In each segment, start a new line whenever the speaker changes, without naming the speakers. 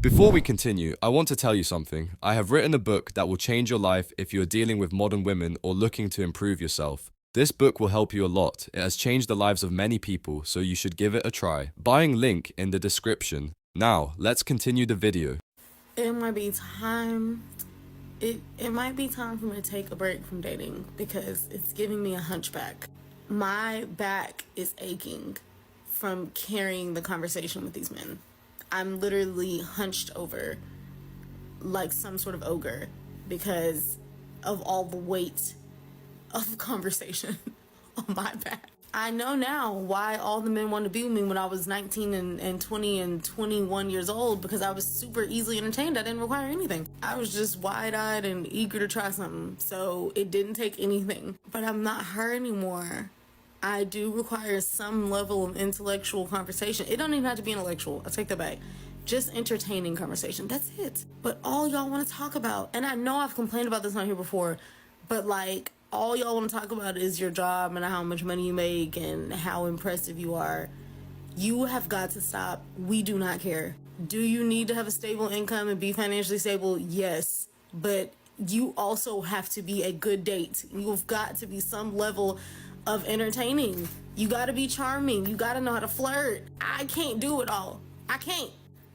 Before we continue, I want to tell you something. I have written a book that will change your life if you are dealing with modern women or looking to improve yourself. This book will help you a lot. It has changed the lives of many people, so you should give it a try. Buying link in the description. Now, let's continue the video.
It might be time. It might be time for me to take a break from dating because it's giving me a hunchback. My back is aching from carrying the conversation with these men. I'm literally hunched over like some sort of ogre because of all the weight of conversation on my back. I know now why all the men wanted to be with me when I was 19 and 20 and 21 years old, because I was super easily entertained. I didn't require anything. I was just wide-eyed and eager to try something. So it didn't take anything. But I'm not her anymore. I do require some level of intellectual conversation. It don't even have to be intellectual. I take that back. Just entertaining conversation. That's it. But all y'all want to talk about, and I know I've complained about this on here before, but like, all y'all want to talk about is your job and how much money you make and how impressive you are. You have got to stop. We do not care. Do you need to have a stable income and be financially stable? Yes. But you also have to be a good date. You've got to be some level of entertaining. You got to be charming. You got to know how to flirt. I can't do it all. I can't.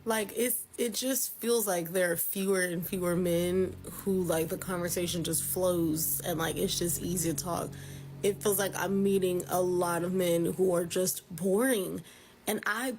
Like, it just feels like there are fewer and fewer men who, like, the conversation just flows and, like, it's just easy to talk. It feels like I'm meeting a lot of men who are just boring. And I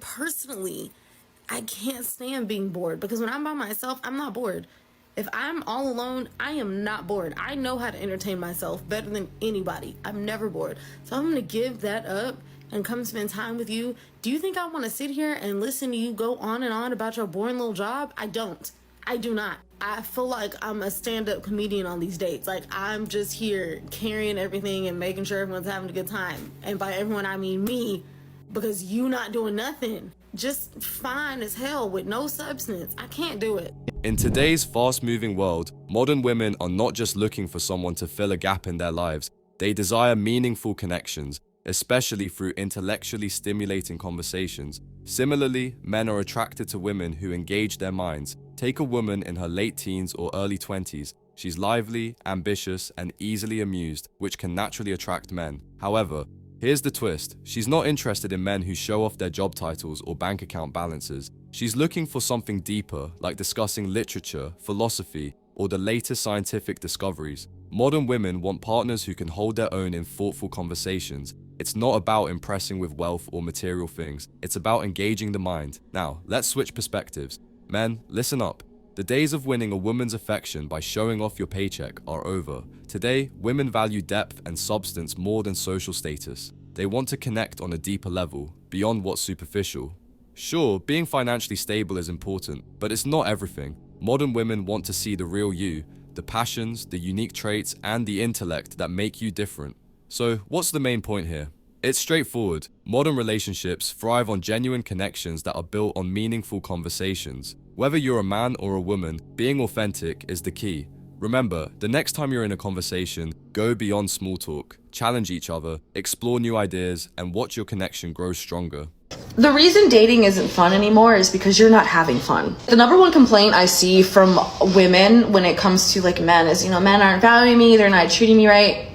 can't stand being bored, because when I'm by myself, I'm not bored. If I'm all alone, I am not bored. I know how to entertain myself better than anybody. I'm never bored. So I'm going to give that up and come spend time with you. Do you think I want to sit here and listen to you go on and on about your boring little job? I don't. I do not. I feel like I'm a stand-up comedian on these dates. Like, I'm just here carrying everything and making sure everyone's having a good time. And by everyone, I mean me, because you not doing nothing. Just fine as hell with no substance. I can't do it.
In today's fast-moving world, modern women are not just looking for someone to fill a gap in their lives. They desire meaningful connections, especially through intellectually stimulating conversations. Similarly, men are attracted to women who engage their minds. Take a woman in her late teens or early 20s. She's lively, ambitious, and easily amused, which can naturally attract men. However, here's the twist. She's not interested in men who show off their job titles or bank account balances. She's looking for something deeper, like discussing literature, philosophy, or the latest scientific discoveries. Modern women want partners who can hold their own in thoughtful conversations. It's not about impressing with wealth or material things. It's about engaging the mind. Now, let's switch perspectives. Men, listen up. The days of winning a woman's affection by showing off your paycheck are over. Today, women value depth and substance more than social status. They want to connect on a deeper level, beyond what's superficial. Sure, being financially stable is important, but it's not everything. Modern women want to see the real you, the passions, the unique traits, and the intellect that make you different. So, what's the main point here? It's straightforward. Modern relationships thrive on genuine connections that are built on meaningful conversations. Whether you're a man or a woman, being authentic is the key. Remember, the next time you're in a conversation, go beyond small talk, challenge each other, explore new ideas, and watch your connection grow stronger.
The reason dating isn't fun anymore is because you're not having fun. The number one complaint I see from women when it comes to like men is, men aren't valuing me, they're not treating me right.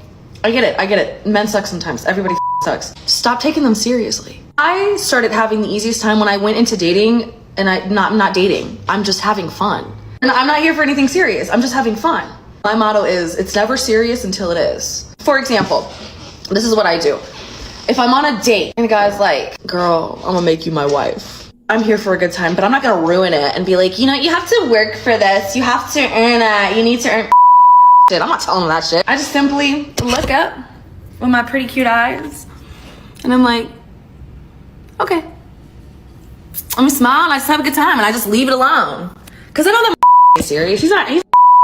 I get it. Men suck sometimes. Everybody sucks. Stop taking them seriously. I started having the easiest time when I went into dating, and I'm not dating. I'm just having fun. And I'm not here for anything serious. I'm just having fun. My motto is, it's never serious until it is. For example, this is what I do. If I'm on a date and the guy's like, girl, I'm gonna make you my wife. I'm here for a good time, but I'm not gonna ruin it and be like, you have to work for this. You have to earn it. You need to earn shit. I'm not telling him that shit. I just simply look up with my pretty cute eyes and I'm like, okay. I'm gonna smile and I just have a good time and I just leave it alone. Cause I know that serious. He's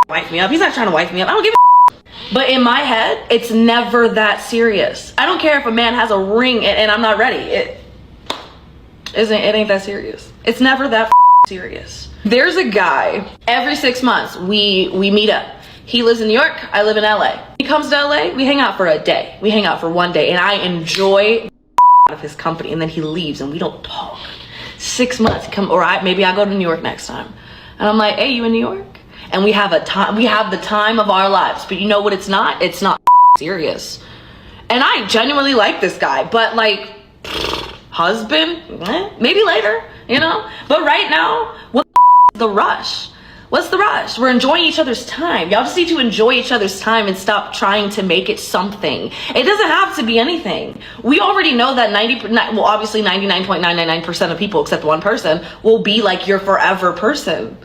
wife me up. He's not trying to wife me up. I don't give a But in my head, it's never that serious. I don't care if a man has a ring and I'm not ready. It ain't that serious. It's never that serious. There's a guy, every 6 months, we meet up. He lives in New York, I live in LA. He comes to LA, we hang out for a day. We hang out for one day and I enjoy out of his company, and then he leaves and we don't talk. 6 months, maybe I go to New York next time. And I'm like, hey, you in New York? And we have the time of our lives. But you know what it's not? It's not serious. And I genuinely like this guy, but like, husband, maybe later, you know? But right now, what the rush? What's the rush? We're enjoying each other's time. Y'all just need to enjoy each other's time and stop trying to make it something. It doesn't have to be anything. We already know that obviously 99.999% of people, except one person, will be like your forever person.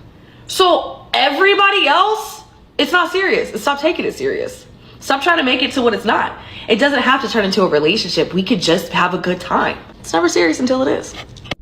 So everybody else, it's not serious. Stop taking it serious. Stop trying to make it to what it's not. It doesn't have to turn into a relationship. We could just have a good time. It's never serious until it is.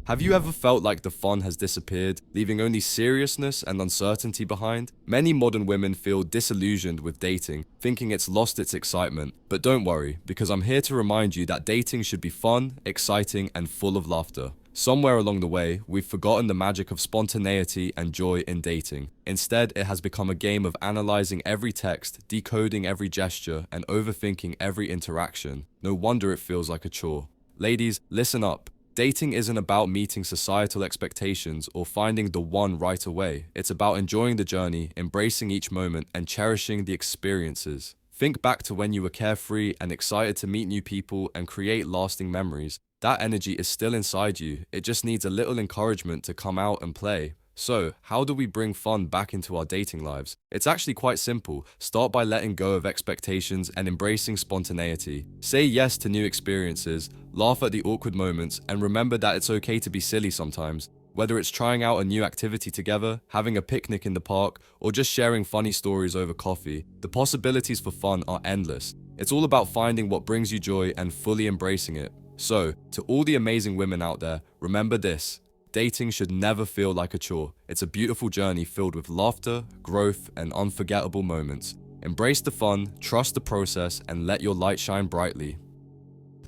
Have you ever felt like the fun has disappeared, leaving only seriousness and uncertainty behind? Many modern women feel disillusioned with dating, thinking it's lost its excitement. But don't worry, because I'm here to remind you that dating should be fun, exciting, and full of laughter. Somewhere along the way, we've forgotten the magic of spontaneity and joy in dating. Instead, it has become a game of analyzing every text, decoding every gesture, and overthinking every interaction. No wonder it feels like a chore. Ladies, listen up. Dating isn't about meeting societal expectations or finding the one right away. It's about enjoying the journey, embracing each moment, and cherishing the experiences. Think back to when you were carefree and excited to meet new people and create lasting memories. That energy is still inside you. It just needs a little encouragement to come out and play. So, how do we bring fun back into our dating lives? It's actually quite simple. Start by letting go of expectations and embracing spontaneity. Say yes to new experiences, laugh at the awkward moments, and remember that it's okay to be silly sometimes. Whether it's trying out a new activity together, having a picnic in the park, or just sharing funny stories over coffee, the possibilities for fun are endless. It's all about finding what brings you joy and fully embracing it. So, to all the amazing women out there, remember this. Dating should never feel like a chore. It's a beautiful journey filled with laughter, growth, and unforgettable moments. Embrace the fun, trust the process, and let your light shine brightly.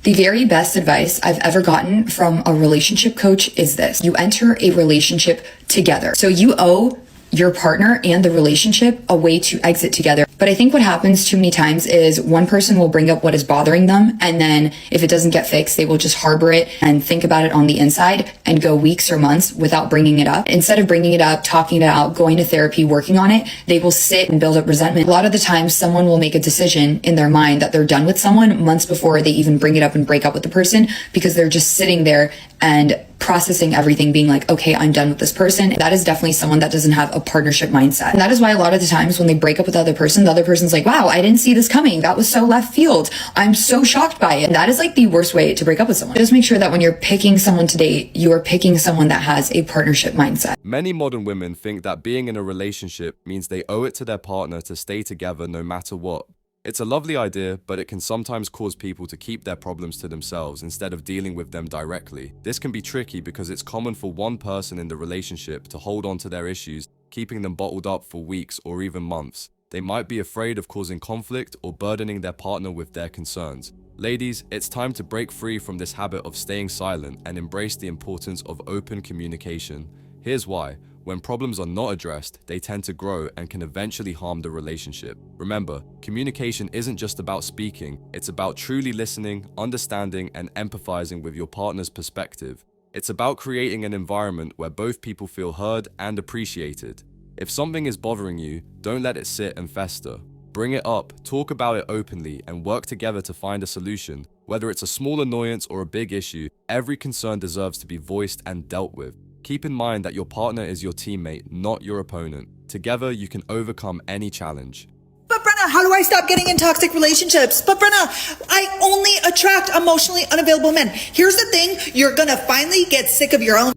The very best advice I've ever gotten from a relationship coach is this. You enter a relationship together. So you owe your partner and the relationship a way to exit together. But I think what happens too many times is one person will bring up what is bothering them, and then if it doesn't get fixed, they will just harbor it and think about it on the inside and go weeks or months without bringing it up. Instead of bringing it up, talking it out, going to therapy, working on it, they will sit and build up resentment. A lot of the times someone will make a decision in their mind that they're done with someone months before they even bring it up and break up with the person, because they're just sitting there and processing everything, being like, okay, I'm done with this person. That is definitely someone that doesn't have a partnership mindset. And that is why a lot of the times when they break up with the other person's like, wow, I didn't see this coming. That was so left field. I'm so shocked by it. And that is like the worst way to break up with someone. Just make sure that when you're picking someone to date, you are picking someone that has a partnership mindset.
Many modern women think that being in a relationship means they owe it to their partner to stay together no matter what. It's a lovely idea, but it can sometimes cause people to keep their problems to themselves instead of dealing with them directly. This can be tricky because it's common for one person in the relationship to hold on to their issues, keeping them bottled up for weeks or even months. They might be afraid of causing conflict or burdening their partner with their concerns. Ladies, it's time to break free from this habit of staying silent and embrace the importance of open communication. Here's why. When problems are not addressed, they tend to grow and can eventually harm the relationship. Remember, communication isn't just about speaking, it's about truly listening, understanding, and empathizing with your partner's perspective. It's about creating an environment where both people feel heard and appreciated. If something is bothering you, don't let it sit and fester. Bring it up, talk about it openly, and work together to find a solution. Whether it's a small annoyance or a big issue, every concern deserves to be voiced and dealt with. Keep in mind that your partner is your teammate, not your opponent. Together, you can overcome any challenge.
But Brenna, how do I stop getting in toxic relationships? But Brenna, I only attract emotionally unavailable men. Here's the thing, you're gonna finally get sick of your own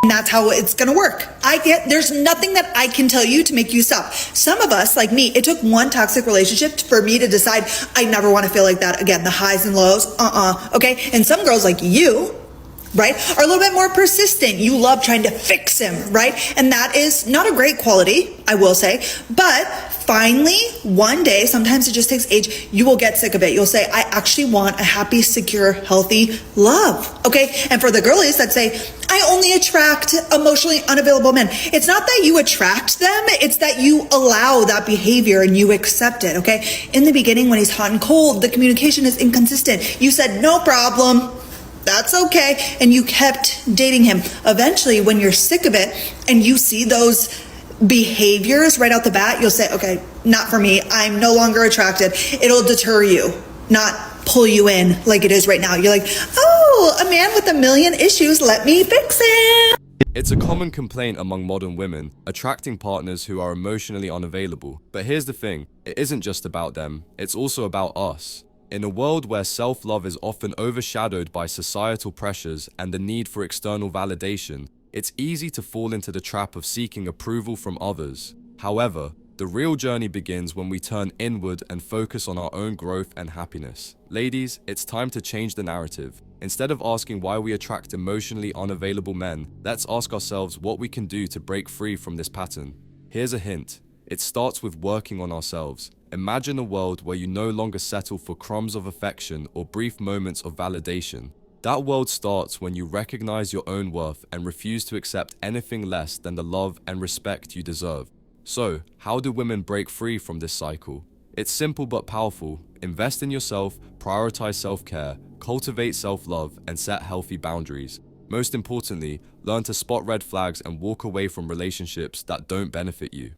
and that's how it's gonna work. There's nothing that I can tell you to make you stop. Some of us, like me, it took one toxic relationship for me to decide I never wanna feel like that again, the highs and lows, okay? And some girls like you, right, are a little bit more persistent. You love trying to fix him, right? And that is not a great quality, I will say, but finally, one day, sometimes it just takes age, you will get sick of it. You'll say, I actually want a happy, secure, healthy love, okay? And for the girlies that say, I only attract emotionally unavailable men, it's not that you attract them, it's that you allow that behavior and you accept it, okay? In the beginning, when he's hot and cold, the communication is inconsistent. You said, no problem. That's okay. And you kept dating him. Eventually, when you're sick of it and you see those behaviors right out the bat, you'll say, okay, not for me. I'm no longer attracted. It'll deter you, not pull you in like it is right now. You're like, oh, a man with a million issues, let me fix it.
It's a common complaint among modern women, attracting partners who are emotionally unavailable. But here's the thing, it isn't just about them, it's also about us. In a world where self-love is often overshadowed by societal pressures and the need for external validation, it's easy to fall into the trap of seeking approval from others. However, the real journey begins when we turn inward and focus on our own growth and happiness. Ladies, it's time to change the narrative. Instead of asking why we attract emotionally unavailable men, let's ask ourselves what we can do to break free from this pattern. Here's a hint. It starts with working on ourselves. Imagine a world where you no longer settle for crumbs of affection or brief moments of validation. That world starts when you recognize your own worth and refuse to accept anything less than the love and respect you deserve. So, how do women break free from this cycle? It's simple but powerful. Invest in yourself, prioritize self-care, cultivate self-love, and set healthy boundaries. Most importantly, learn to spot red flags and walk away from relationships that don't benefit you.